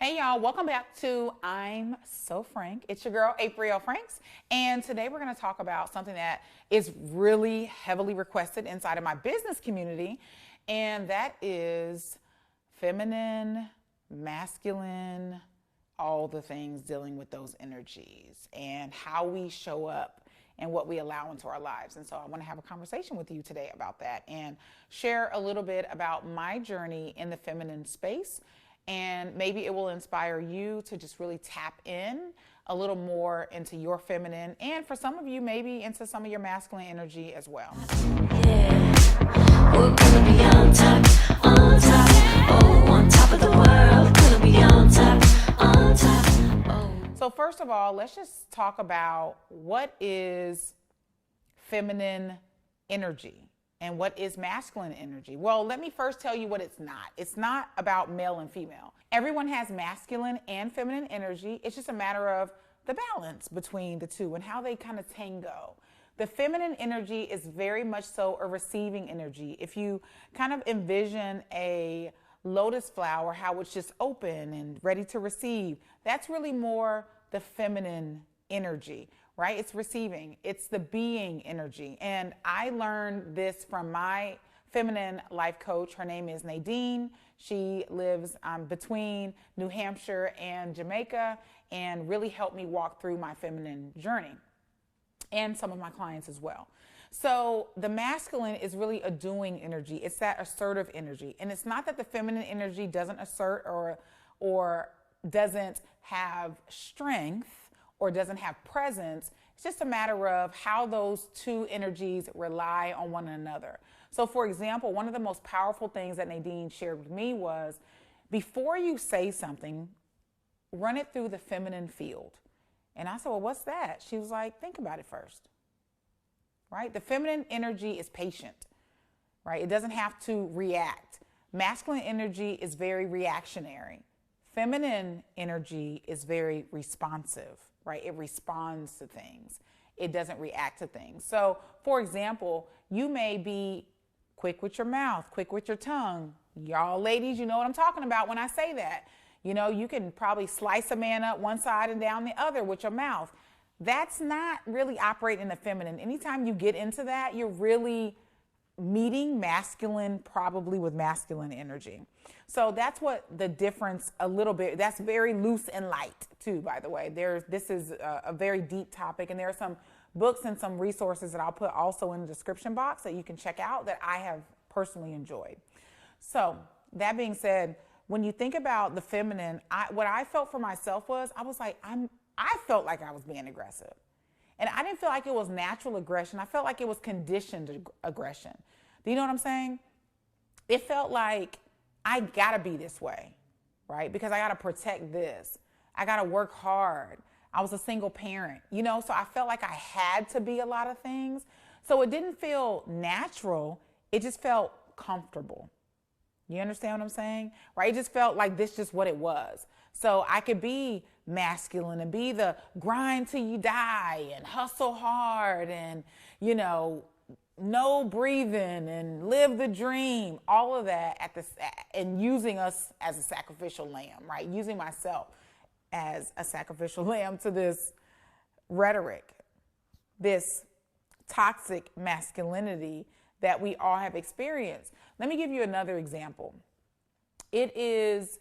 Hey y'all, welcome back to I'm So Frank. It's your girl, Aprille Franks. And today we're gonna talk about something that is really heavily requested inside of my business community. And that is feminine, masculine, all the things dealing with those energies and how we show up and what we allow into our lives. And so I wanna have a conversation with you today about that and share a little bit about my journey in the feminine space. And maybe it will inspire you to just really tap in a little more into your feminine, and for some of you, maybe into some of your masculine energy as well. Yeah, we're gonna be on top, oh, on top of the world, gonna be on top, oh. So first of all, let's just talk about what is feminine energy. And what is masculine energy? Well, let me first tell you what it's not. It's not about male and female. Everyone has masculine and feminine energy. It's just a matter of the balance between the two and how they kind of tango. The feminine energy is very much so a receiving energy. If you kind of envision a lotus flower, how it's just open and ready to receive, that's really more the feminine energy. Right? It's receiving. It's the being energy. And I learned this from my feminine life coach. Her name is Nadine. She lives between New Hampshire and Jamaica and really helped me walk through my feminine journey and some of my clients as well. So the masculine is really a doing energy. It's that assertive energy. And it's not that the feminine energy doesn't assert or doesn't have strength or doesn't have presence. It's just a matter of how those two energies rely on one another. So for example, one of the most powerful things that Nadine shared with me was, before you say something, run it through the feminine field. And I said, well, what's that? She was like, think about it first, right? The feminine energy is patient, right? It doesn't have to react. Masculine energy is very reactionary. Feminine energy is very responsive. Right? It responds to things. It doesn't react to things. So, for example, you may be quick with your mouth, quick with your tongue. Y'all ladies, you know what I'm talking about when I say that. You know, you can probably slice a man up one side and down the other with your mouth. That's not really operating in the feminine. Anytime you get into that, you're really meeting masculine, probably with masculine energy. So that's what the difference a little bit, that's very loose and light too, by the way. This is a very deep topic, and there are some books and some resources that I'll put also in the description box that you can check out that I have personally enjoyed. So that being said, when you think about the feminine, what I felt for myself was, I felt like I was being aggressive. And I didn't feel like it was natural aggression. I felt like it was conditioned aggression. Do you know what I'm saying? It felt like I gotta be this way, right? Because I gotta protect this. I gotta work hard. I was a single parent, you know, so I felt like I had to be a lot of things. So it didn't feel natural. It just felt comfortable. You understand what I'm saying? Right? It just felt like this just what it was. So I could be masculine and be the grind till you die and hustle hard and, you know, no breathing and live the dream, all of that and using us as a sacrificial lamb, right? Using myself as a sacrificial lamb to this rhetoric, this toxic masculinity that we all have experienced. Let me give you another example. It is,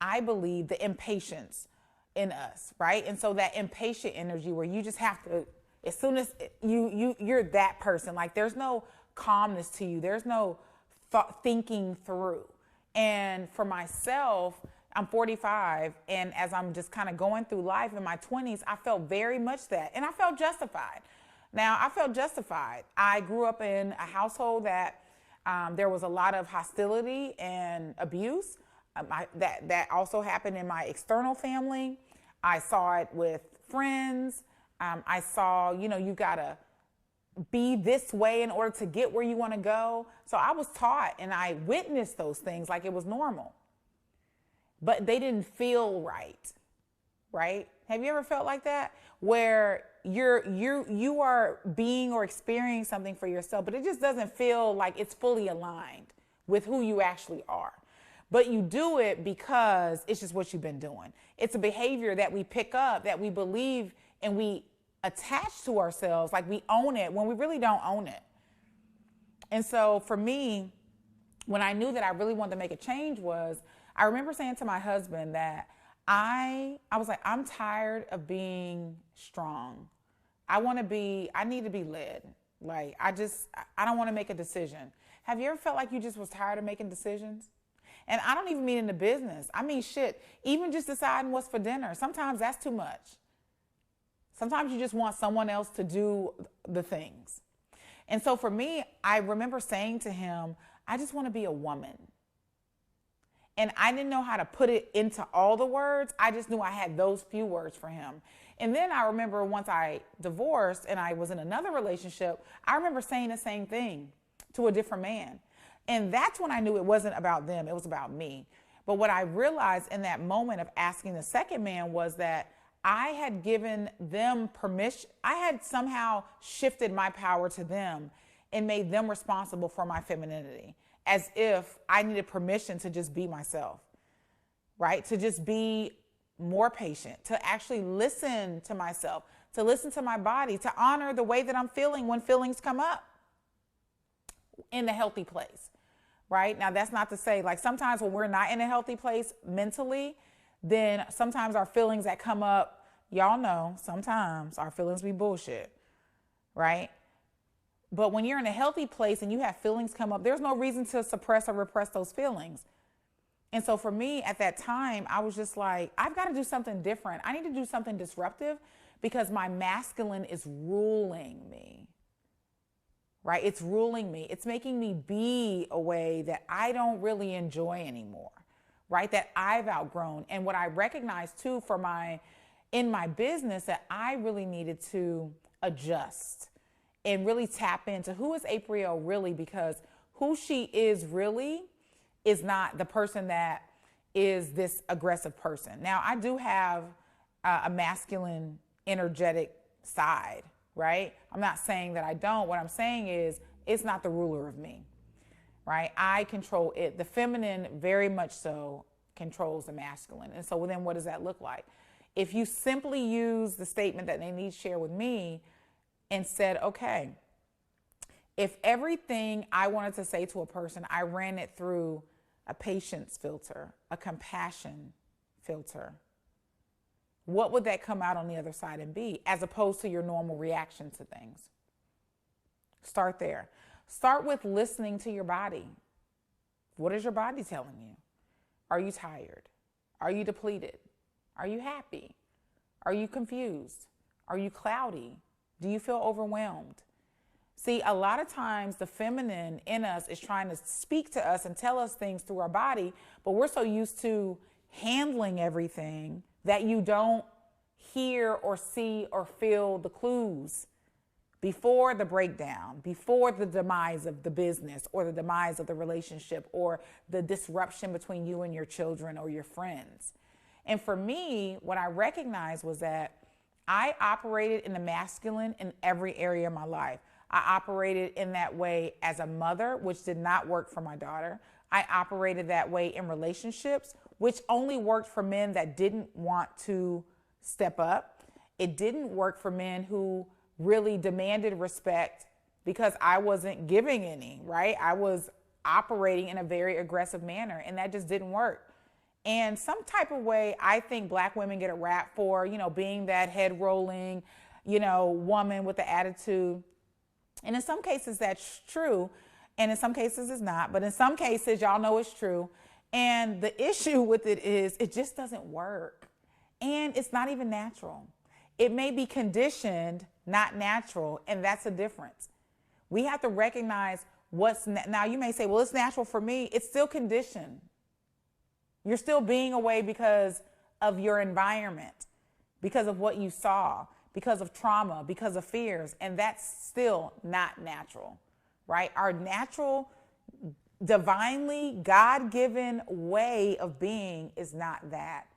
I believe, the impatience in us, right? And so that impatient energy where you just have to, as soon as you're that person, like there's no calmness to you. There's no thinking through. And for myself, I'm 45, and as I'm just kind of going through life in my 20s, I felt very much that, and I felt justified. Now, I felt justified. I grew up in a household that there was a lot of hostility and abuse. That also happened in my external family. I saw it with friends. I saw, you know, you gotta be this way in order to get where you want to go. So I was taught and I witnessed those things like it was normal. But they didn't feel right, right? Have you ever felt like that? Where you are being or experiencing something for yourself, but it just doesn't feel like it's fully aligned with who you actually are. but you do it because it's just what you've been doing. It's a behavior that we pick up, that we believe, and we attach to ourselves like we own it when we really don't own it. And so for me, when I knew that I really wanted to make a change I remember saying to my husband that I was like, I'm tired of being strong. I need to be led. Like, I don't want to make a decision. Have you ever felt like you just was tired of making decisions? And I don't even mean in the business. I mean, even just deciding what's for dinner. Sometimes that's too much. Sometimes you just want someone else to do the things. And so for me, I remember saying to him, I just want to be a woman. And I didn't know how to put it into all the words. I just knew I had those few words for him. And then I remember once I divorced and I was in another relationship, I remember saying the same thing to a different man. And that's when I knew it wasn't about them, it was about me. But what I realized in that moment of asking the second man was that I had given them permission. I had somehow shifted my power to them and made them responsible for my femininity, as if I needed permission to just be myself, right? To just be more patient, to actually listen to myself, to listen to my body, to honor the way that I'm feeling when feelings come up in the healthy place, right? Now, that's not to say, like, sometimes when we're not in a healthy place mentally, then sometimes our feelings that come up, y'all know, sometimes our feelings be bullshit, right? But when you're in a healthy place and you have feelings come up, there's no reason to suppress or repress those feelings. And so for me at that time, I was just like, I've got to do something different. I need to do something disruptive because my masculine is ruling me, right? It's ruling me. It's making me be a way that I don't really enjoy anymore, right? That I've outgrown. And what I recognized too in my business, that I really needed to adjust and really tap into who is Aprille really, because who she is really is not the person that is this aggressive person. Now, I do have a masculine, energetic side, right? I'm not saying that I don't. What I'm saying is it's not the ruler of me, right? I control it. The feminine very much so controls the masculine. And so then what does that look like? If you simply use the statement that they need to share with me and said, okay, if everything I wanted to say to a person, I ran it through a patience filter, a compassion filter, what would that come out on the other side and be, as opposed to your normal reaction to things? Start there. Start with listening to your body. What is your body telling you? Are you tired? Are you depleted? Are you happy? Are you confused? Are you cloudy? Do you feel overwhelmed? See, a lot of times the feminine in us is trying to speak to us and tell us things through our body, but we're so used to handling everything that you don't hear or see or feel the clues before the breakdown, before the demise of the business or the demise of the relationship or the disruption between you and your children or your friends. And for me, what I recognized was that I operated in the masculine in every area of my life. I operated in that way as a mother, which did not work for my daughter. I operated that way in relationships, which only worked for men that didn't want to step up. It didn't work for men who really demanded respect because I wasn't giving any, right? I was operating in a very aggressive manner, and that just didn't work. And some type of way, I think Black women get a rap for, being that head rolling, woman with the attitude. And in some cases that's true, and in some cases it's not, but in some cases y'all know it's true. And the issue with it is it just doesn't work. And it's not even natural. It may be conditioned, not natural, and that's a difference. We have to recognize now you may say, well, it's natural for me. It's still conditioned. You're still being away because of your environment, because of what you saw, because of trauma, because of fears, and that's still not natural, right? Our natural, divinely God-given way of being is not that.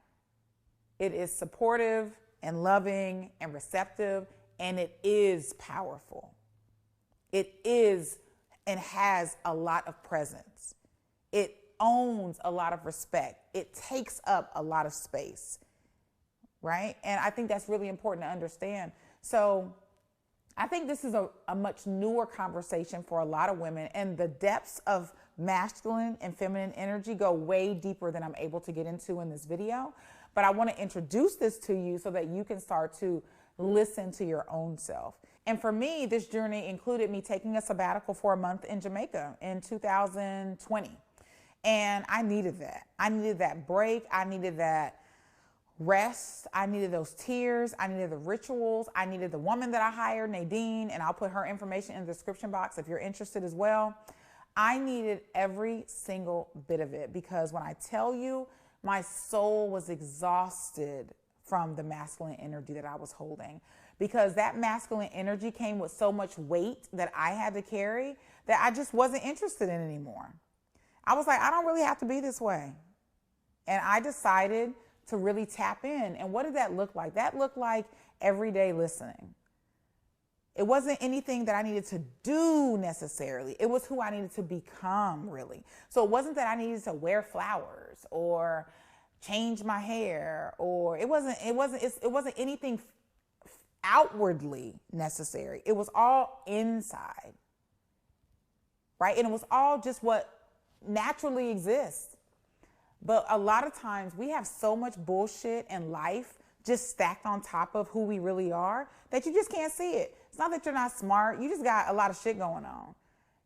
It is supportive and loving and receptive, and it is powerful. It is and has a lot of presence. It owns a lot of respect. It takes up a lot of space, right? And I think that's really important to understand. So I think this is a much newer conversation for a lot of women, and the depths of masculine and feminine energy go way deeper than I'm able to get into in this video. But I want to introduce this to you so that you can start to listen to your own self. And for me, this journey included me taking a sabbatical for a month in Jamaica in 2020. And I needed that. I needed that break. I needed that rest. I needed those tears. I needed the rituals. I needed the woman that I hired, Nadine, and I'll put her information in the description box if you're interested as well. I needed every single bit of it, because when I tell you, my soul was exhausted from the masculine energy that I was holding, because that masculine energy came with so much weight that I had to carry that I just wasn't interested in anymore. I was like, I don't really have to be this way. And I decided to really tap in. And what did that look like? That looked like everyday listening. It wasn't anything that I needed to do necessarily. It was who I needed to become, really. So it wasn't that I needed to wear flowers or change my hair, or it wasn't anything outwardly necessary. It was all inside, right? And it was all just what naturally exists. But a lot of times we have so much bullshit in life just stacked on top of who we really are that you just can't see it. It's not that you're not smart. You just got a lot of shit going on.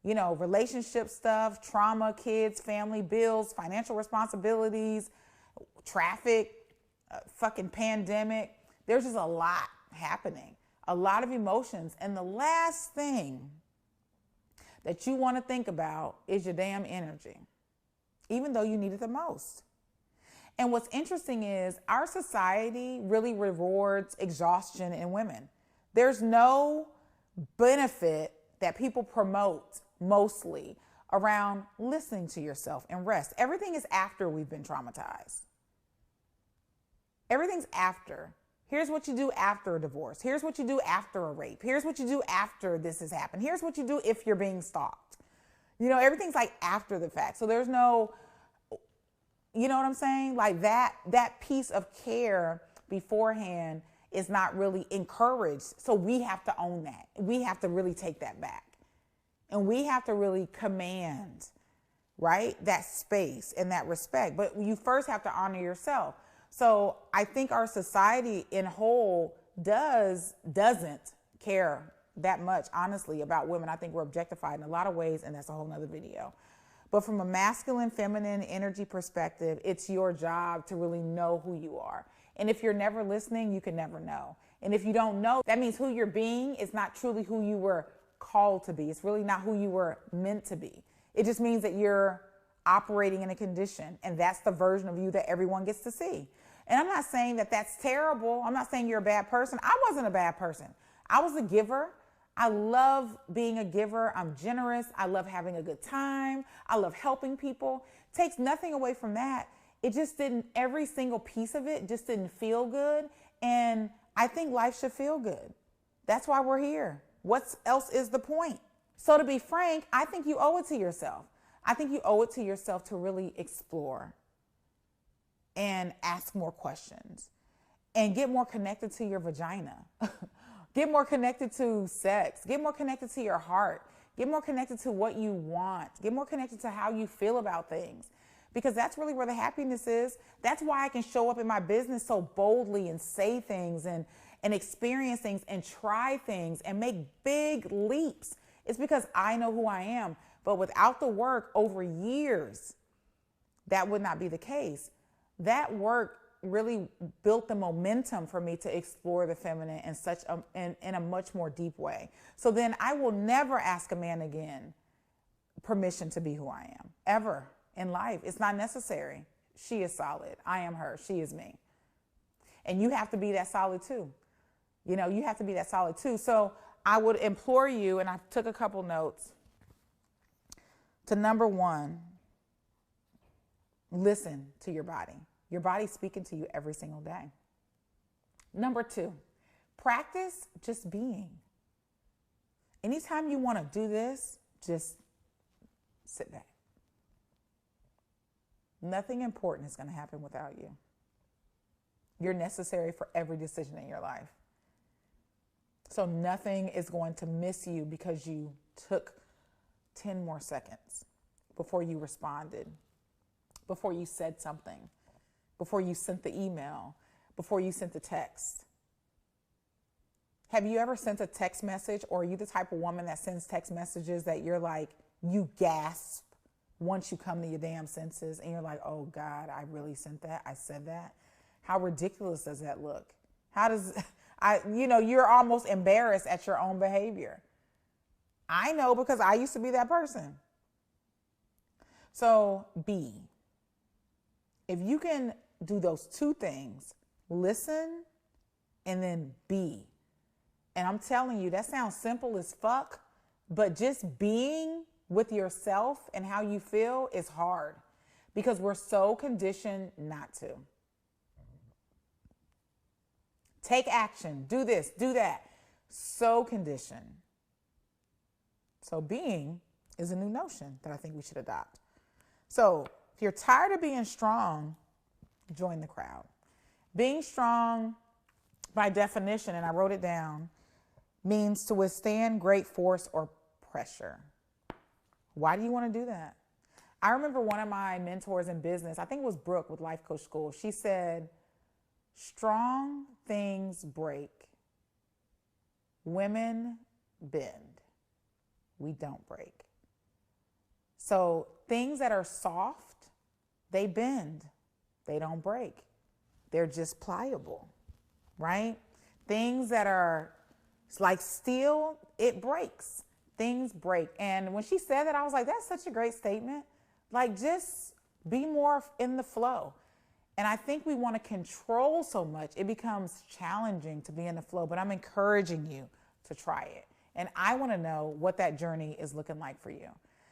You know, relationship stuff, trauma, kids, family, bills, financial responsibilities, traffic, fucking pandemic. There's just a lot happening, a lot of emotions. And the last thing that you want to think about is your damn energy, even though you need it the most. And what's interesting is our society really rewards exhaustion in women. There's no benefit that people promote mostly around listening to yourself and rest. Everything is after we've been traumatized. Everything's after. Here's what you do after a divorce. Here's what you do after a rape. Here's what you do after this has happened. Here's what you do if you're being stalked. You know, everything's like after the fact. So there's no, you know what I'm saying? Like that piece of care beforehand is not really encouraged. So we have to own that. We have to really take that back. And we have to really command, right, that space and that respect. But you first have to honor yourself. So I think our society in whole doesn't care that much, honestly, about women. I think we're objectified in a lot of ways, and that's a whole nother video. But from a masculine, feminine energy perspective, it's your job to really know who you are. And if you're never listening, you can never know. And if you don't know, that means who you're being is not truly who you were called to be. It's really not who you were meant to be. It just means that you're operating in a condition, and that's the version of you that everyone gets to see. And I'm not saying that that's terrible. I'm not saying you're a bad person. I wasn't a bad person. I was a giver. I love being a giver. I'm generous. I love having a good time. I love helping people. Takes nothing away from that. It just didn't, every single piece of it just didn't feel good. And I think life should feel good. That's why we're here. What else is the point? So to be frank, I think you owe it to yourself. I think you owe it to yourself to really explore and ask more questions and get more connected to your vagina. Get more connected to sex. Get more connected to your heart. Get more connected to what you want. Get more connected to how you feel about things, because that's really where the happiness is. That's why I can show up in my business so boldly and say things and experience things and try things and make big leaps. It's because I know who I am. But without the work over years, that would not be the case. That work really built the momentum for me to explore the feminine in a much more deep way. So then I will never ask a man again permission to be who I am, ever in life. It's not necessary. She is solid. I am her. She is me. And you have to be that solid too. You know, you have to be that solid too. So I would implore you, and I took a couple notes, to number one, listen to your body. Your body's speaking to you every single day. Number two, practice just being. Anytime you want to do this, just sit back. Nothing important is going to happen without you. You're necessary for every decision in your life. So nothing is going to miss you because you took 10 more seconds before you responded, before you said something, before you sent the email, before you sent the text. Have you ever sent a text message, or are you the type of woman that sends text messages that you're like, you gasp once you come to your damn senses and you're like, oh God, I really sent that? I said that? How ridiculous does that look? You're almost embarrassed at your own behavior. I know, because I used to be that person. So if you can do those two things, listen and then be. And I'm telling you, that sounds simple as fuck, but just being with yourself and how you feel is hard because we're so conditioned not to. Take action, do this, do that. So conditioned. So being is a new notion that I think we should adopt. So if you're tired of being strong, join the crowd. Being strong, by definition, and I wrote it down, means to withstand great force or pressure. Why do you want to do that? I remember one of my mentors in business, I think it was Brooke with Life Coach School. She said, strong things break. Women bend. We don't break. So things that are soft, they bend. They don't break. They're just pliable, right? Things that are like steel, it breaks. Things break. And when she said that, I was like, that's such a great statement. Like, just be more in the flow. And I think we want to control so much, it becomes challenging to be in the flow, but I'm encouraging you to try it. And I want to know what that journey is looking like for you.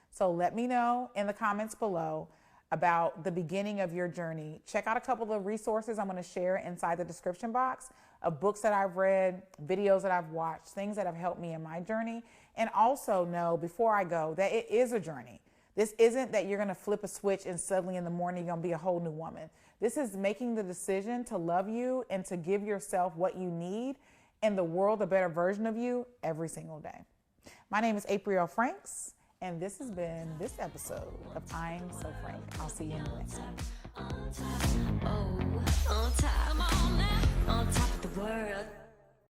So let me know in the comments below about the beginning of your journey. Check out a couple of resources I'm going to share inside the description box of books that I've read, videos that I've watched, things that have helped me in my journey. And also know before I go that it is a journey. This isn't that you're going to flip a switch and suddenly in the morning you're going to be a whole new woman. This is making the decision to love you and to give yourself what you need and the world a better version of you every single day. My name is Aprille Franks, and this has been this episode of I'm So Frank. I'll see you in the next one. On top of the world.